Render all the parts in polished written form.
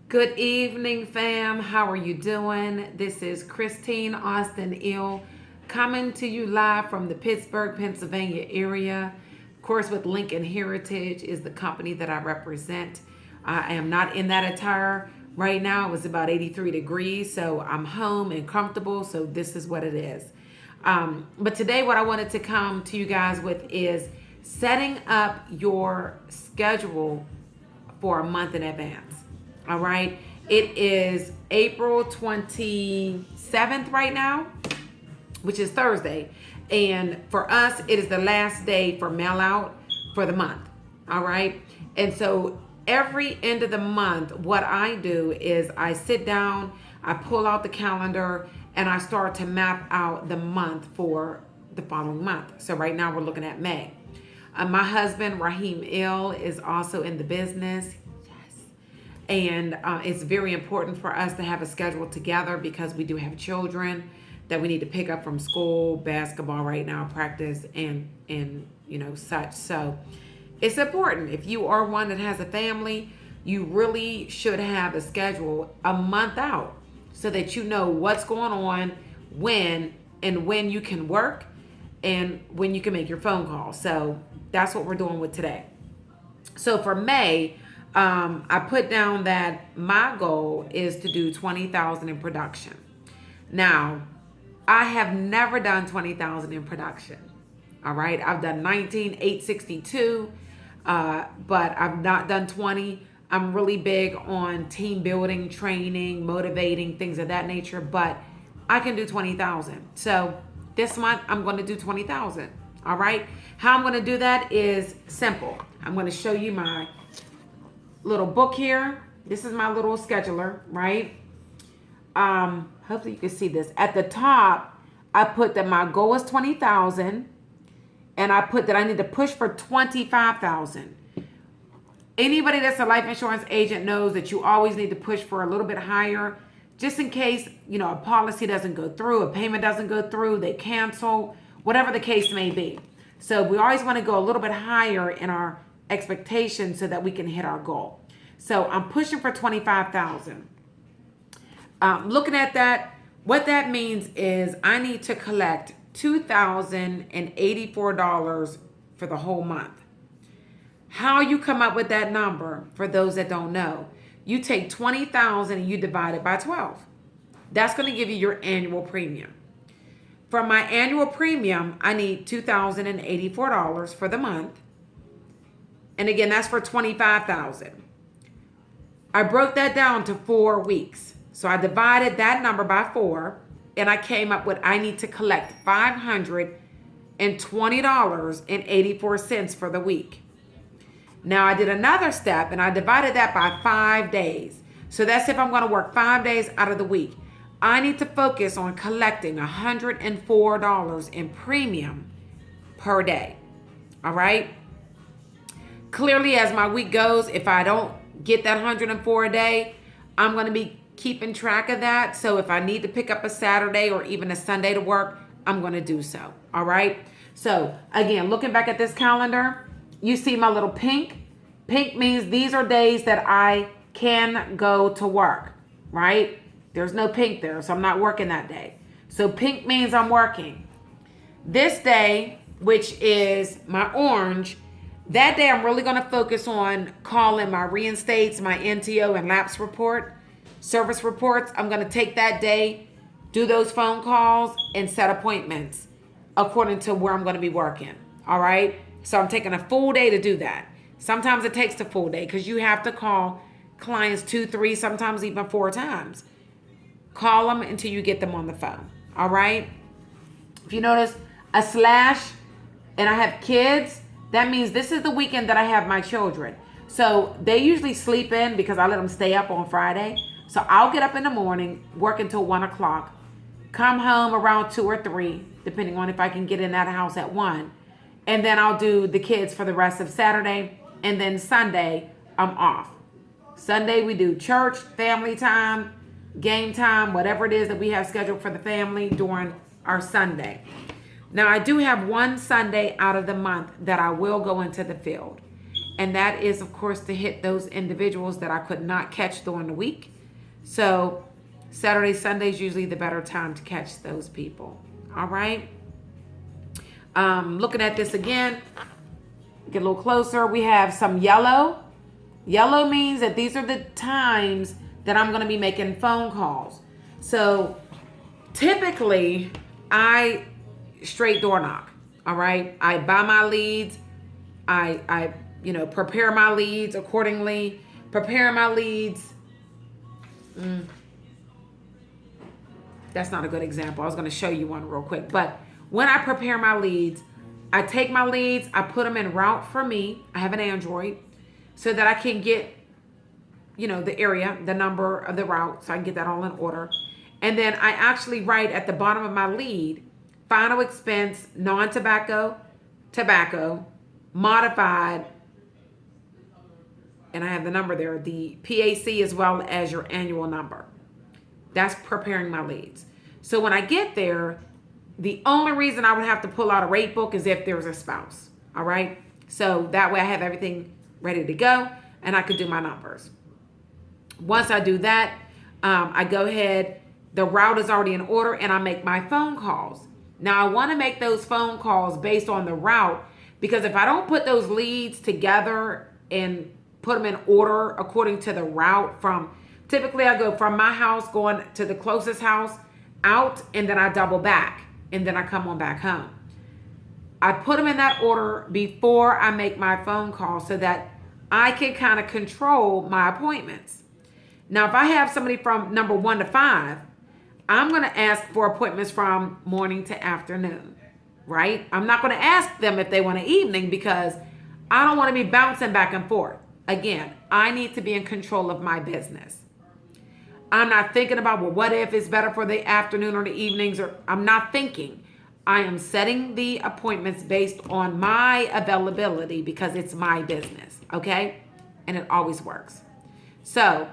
Good evening, fam. How are you doing? This is Christine Austin Ill coming to you live from the Pittsburgh, Pennsylvania area. Of course, with Lincoln Heritage is the company that I represent. I am not in that attire right now. It was about 83 degrees, so I'm home and comfortable, so this is what it is. But today what I wanted to come to you guys with is setting up your schedule for a month in advance. All right. It is April 27th right now, which is Thursday. And for us, it is the last day for mail out for the month. All right. And so every end of the month, what I do is I sit down, I pull out the calendar, and I start to map out the month for the following month. So right now we're looking at May. My husband, Raheem Ill, is also in the business. And it's very important for us to have a schedule together because we do have children that we need to pick up from school, basketball right now, practice, and such. So it's important. If you are one that has a family, you really should have a schedule a month out so that you know what's going on, when you can work and when you can make your phone calls. So that's what we're doing with today. So for May, I put down that my goal is to do 20,000 in production. Now, I have never done 20,000 in production. All right. I've done 19,862, but I've not done 20. I'm really big on team building, training, motivating, things of that nature, but I can do 20,000. So this month I'm going to do 20,000. All right. How I'm going to do that is simple. I'm going to show you my little book here. This is my little scheduler, right? Hopefully you can see this. At the top, I put that my goal is 20,000, and I put that I need to push for 25,000. Anybody that's a life insurance agent knows that you always need to push for a little bit higher, just in case, a policy doesn't go through, a payment doesn't go through, they cancel, whatever the case may be. So we always want to go a little bit higher in our expectations so that we can hit our goal. So I'm pushing for 25,000. Looking at that, what that means is I need to collect $2,084 for the whole month. How you come up with that number, for those that don't know, you take 20,000 and you divide it by 12. That's going to give you your annual premium. For my annual premium, I need $2,084 for the month. And again, that's for 25,000. I broke that down to 4 weeks. So I divided that number by 4, and I came up with I need to collect $520.84 for the week. Now I did another step, and I divided that by 5 days. So that's if I'm going to work 5 days out of the week. I need to focus on collecting $104 in premium per day. All right? Clearly, as my week goes, if I don't get that 104 a day, I'm going to be keeping track of that. So if I need to pick up a Saturday or even a Sunday to work, I'm going to do so. All right. So again, looking back at this calendar, you see my little pink. Pink means these are days that I can go to work, right? There's no pink there, so I'm not working that day. So pink means I'm working. This day, which is my orange, that day I'm really going to focus on calling my reinstates, my NTO and lapse report, service reports. I'm going to take that day, do those phone calls, and set appointments according to where I'm going to be working. All right. So I'm taking a full day to do that. Sometimes it takes the full day because you have to call clients 2, 3, sometimes even 4 times. Call them until you get them on the phone. All right. If you notice a slash and I have kids, that means this is the weekend that I have my children. So they usually sleep in because I let them stay up on Friday. So I'll get up in the morning, work until 1 o'clock, come home around 2 or 3, depending on if I can get in that house at 1. And then I'll do the kids for the rest of Saturday. And then Sunday, I'm off. Sunday, we do church, family time, game time, whatever it is that we have scheduled for the family during our Sunday. Now, I do have one Sunday out of the month that I will go into the field. And that is, of course, to hit those individuals that I could not catch during the week. So Saturday, Sunday is usually the better time to catch those people. All right. Looking at this again, get a little closer. We have some yellow. Yellow means that these are the times that I'm going to be making phone calls. So typically, I straight door knock. All right. I buy my leads. I prepare my leads accordingly. Prepare my leads. That's not a good example. I was going to show you one real quick. But when I prepare my leads, I take my leads, I put them in route for me. I have an Android so that I can get, the area, the number of the route, so I can get that all in order. And then I actually write at the bottom of my lead, final expense, non-tobacco, tobacco, modified, and I have the number there, the PAC as well as your annual number. That's preparing my leads. So when I get there, the only reason I would have to pull out a rate book is if there's a spouse. All right. So that way I have everything ready to go and I could do my numbers. Once I do that, I go ahead, the route is already in order and I make my phone calls. Now I want to make those phone calls based on the route because if I don't put those leads together and put them in order according to the route typically I go from my house going to the closest house out and then I double back and then I come on back home. I put them in that order before I make my phone call so that I can kind of control my appointments. Now, if I have somebody from number 1 to 5, I'm going to ask for appointments from morning to afternoon, right? I'm not going to ask them if they want an evening because I don't want to be bouncing back and forth. Again, I need to be in control of my business. I'm not thinking about, well, what if it's better for the afternoon or the evenings? Or I'm not thinking. I am setting the appointments based on my availability because it's my business, okay? And it always works. So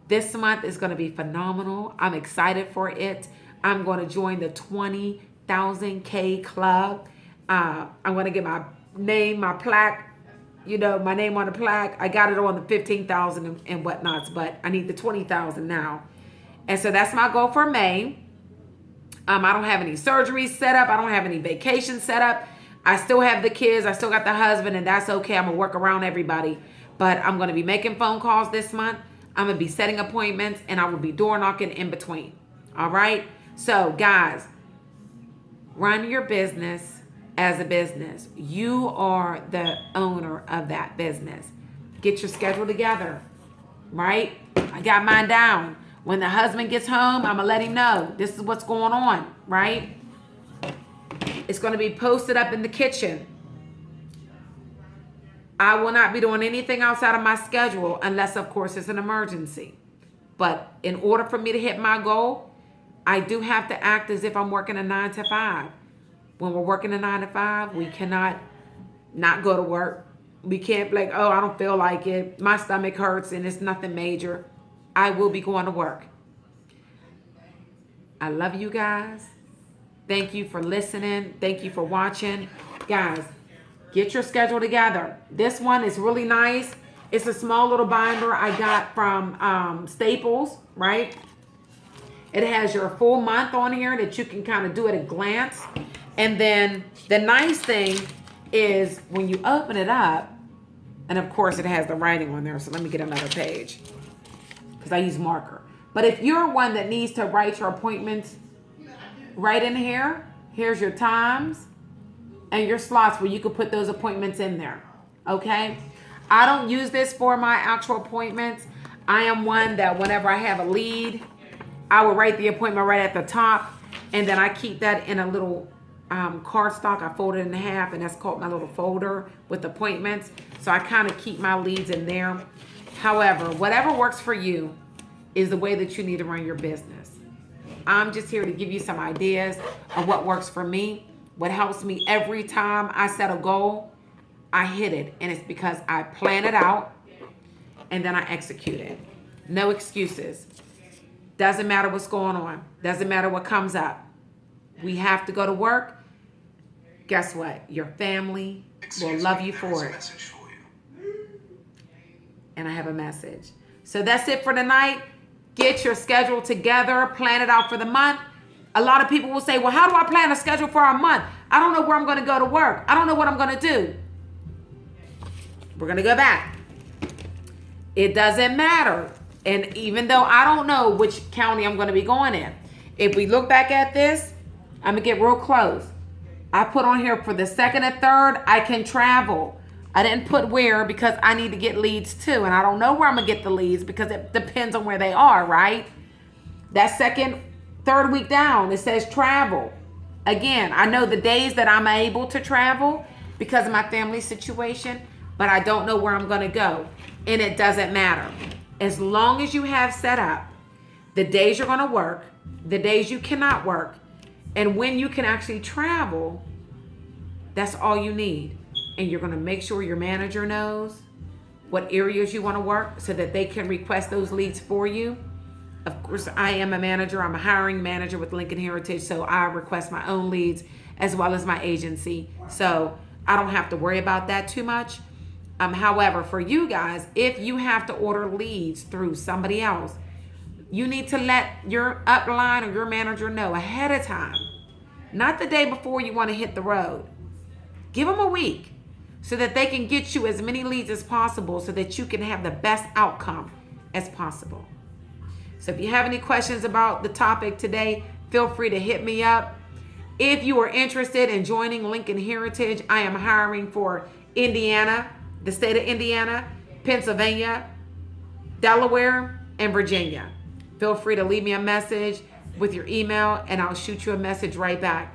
this month is going to be phenomenal. I'm excited for it. I'm going to join the 20,000K club. I'm going to get my name, my plaque, my name on the plaque. I got it on the 15,000 and whatnots, but I need the 20,000 now. And so that's my goal for May. I don't have any surgeries set up. I don't have any vacations set up. I still have the kids. I still got the husband, and that's okay. I'm going to work around everybody. But I'm going to be making phone calls this month. I'm going to be setting appointments, and I will be door knocking in between. All right? So, guys, run your business as a business. You are the owner of that business. Get your schedule together, right? I got mine down. When the husband gets home, I'm going to let him know this is what's going on, right? It's going to be posted up in the kitchen. I will not be doing anything outside of my schedule unless, of course, it's an emergency. But in order for me to hit my goal, I do have to act as if I'm working a 9 to 5. When we're working a 9 to 5, we cannot not go to work. We can't be like, oh, I don't feel like it. My stomach hurts and it's nothing major. I will be going to work. I love you guys. Thank you for listening. Thank you for watching. Guys, get your schedule together. This one is really nice. It's a small little binder I got from Staples, right? It has your full month on here that you can kind of do at a glance. And then the nice thing is when you open it up, and of course it has the writing on there. So let me get another page because I use marker. But if you're one that needs to write your appointments right in here, here's your times and your slots where you could put those appointments in there. Okay. I don't use this for my actual appointments. I am one that whenever I have a lead, I will write the appointment right at the top. And then I keep that in a little cardstock. I fold it in half and that's called my little folder with appointments. So I kind of keep my leads in there. However, whatever works for you is the way that you need to run your business. I'm just here to give you some ideas of what works for me. What helps me every time I set a goal, I hit it. And it's because I plan it out and then I execute it. No excuses. Doesn't matter what's going on. Doesn't matter what comes up. We have to go to work. Guess what? Your family will love you for it. and I have a message. So that's it for tonight. Get your schedule together, plan it out for the month. A lot of people will say, well, how do I plan a schedule for a month? I don't know where I'm going to go to work. I don't know what I'm going to do. We're going to go back. It doesn't matter. And even though I don't know which county I'm going to be going in, if we look back at this, I'm going to get real close. I put on here for the 2nd and 3rd, I can travel. I didn't put where because I need to get leads too. And I don't know where I'm going to get the leads because it depends on where they are, right? That 2nd, 3rd week down, it says travel. Again, I know the days that I'm able to travel because of my family situation, but I don't know where I'm going to go. And it doesn't matter. As long as you have set up the days you're going to work, the days you cannot work, and when you can actually travel, that's all you need. And you're going to make sure your manager knows what areas you want to work so that they can request those leads for you. Of course, I am a manager. I'm a hiring manager with Lincoln Heritage, so I request my own leads as well as my agency. So I don't have to worry about that too much. However, for you guys, if you have to order leads through somebody else, you need to let your upline or your manager know ahead of time, not the day before you want to hit the road. Give them a week so that they can get you as many leads as possible so that you can have the best outcome as possible. So if you have any questions about the topic today, feel free to hit me up. If you are interested in joining Lincoln Heritage, I am hiring for Indiana, the state of Indiana, Pennsylvania, Delaware, and Virginia. Feel free to leave me a message with your email and I'll shoot you a message right back.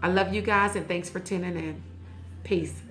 I love you guys and thanks for tuning in. Peace.